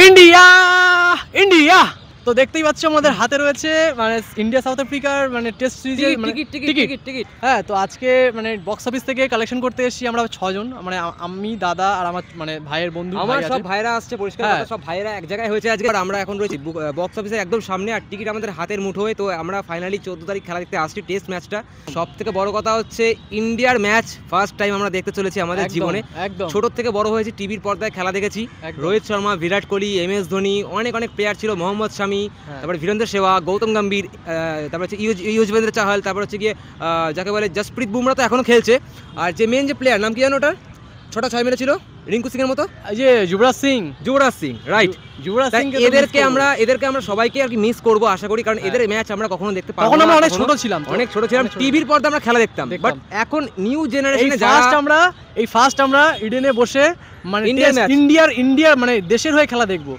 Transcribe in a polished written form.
India India তো দেখতেই পাচ্ছ আমাদের হাতে রয়েছে মানে ইন্ডিয়া সাউথ আফ্রিকার মানে টেস্ট সিরিজের টিকিট। হ্যাঁ, তো আজকে মানে বক্স অফিস থেকে কালেকশন করতে এসেছি আমরা 6 জন, মানে আমি, দাদা আর আমার মানে ভাইয়ের বন্ধু। আমার সব ভাইরা আসছে, পরিষ্কার কথা, সব ভাইরা এক জায়গায় হয়েছে আজকে। আর আমরা এখন রয়েছি বক্স অফিসের একদম সামনে, আর টিকিট আমাদের হাতের মুঠোয়। তো আমরা ফাইনালি 14 তারিখ খেলা দেখতে আসছি, টেস্ট ম্যাচটা। সব থেকে বড় কথা হচ্ছে ইন্ডিয়ার ম্যাচ ফার্স্ট টাইম আমরা দেখতে চলেছি আমাদের জীবনে। একদম ছোট থেকে বড় হয়েছি, টিভির পর্দায় খেলা দেখেছি। রোহিত শর্মা, বিরাট কোহলি, MS ধোনি, অনেক অনেক প্লেয়ার ছিল, মোহাম্মদ শামি, তারপরে বীরেন্দ্র সেহবাগ, গৌতম গম্ভীর, তারপরে হচ্ছে ইউজবেন্দ্র চাহাল, তারপর হচ্ছে গিয়ে যাকে বলে জসপ্রীত বুমরা তো এখনো খেলছে। আর যে মেন যে প্লেয়ার, নাম কি জানো ওটার, 6টা 6 মেরেছিল রিঙ্কু সিং এর মতো, এই যে যুবরাজ সিং, রাইট। যুবরাজ সিং এদেরকে আমরা সবাইকে আর কি মিস করব আশা করি, কারণ এদের ম্যাচ আমরা কখনো দেখতে পাবো না। তখন আমরা অনেক ছোট ছিলাম, টিভির পর্দায় আমরা খেলা দেখতাম। বাট এখন নিউ জেনারেশনে ফার্স্ট আমরা ইডেনে বসে মানে ইন্ডিয়ার মানে দেশের হয়ে খেলা দেখবো।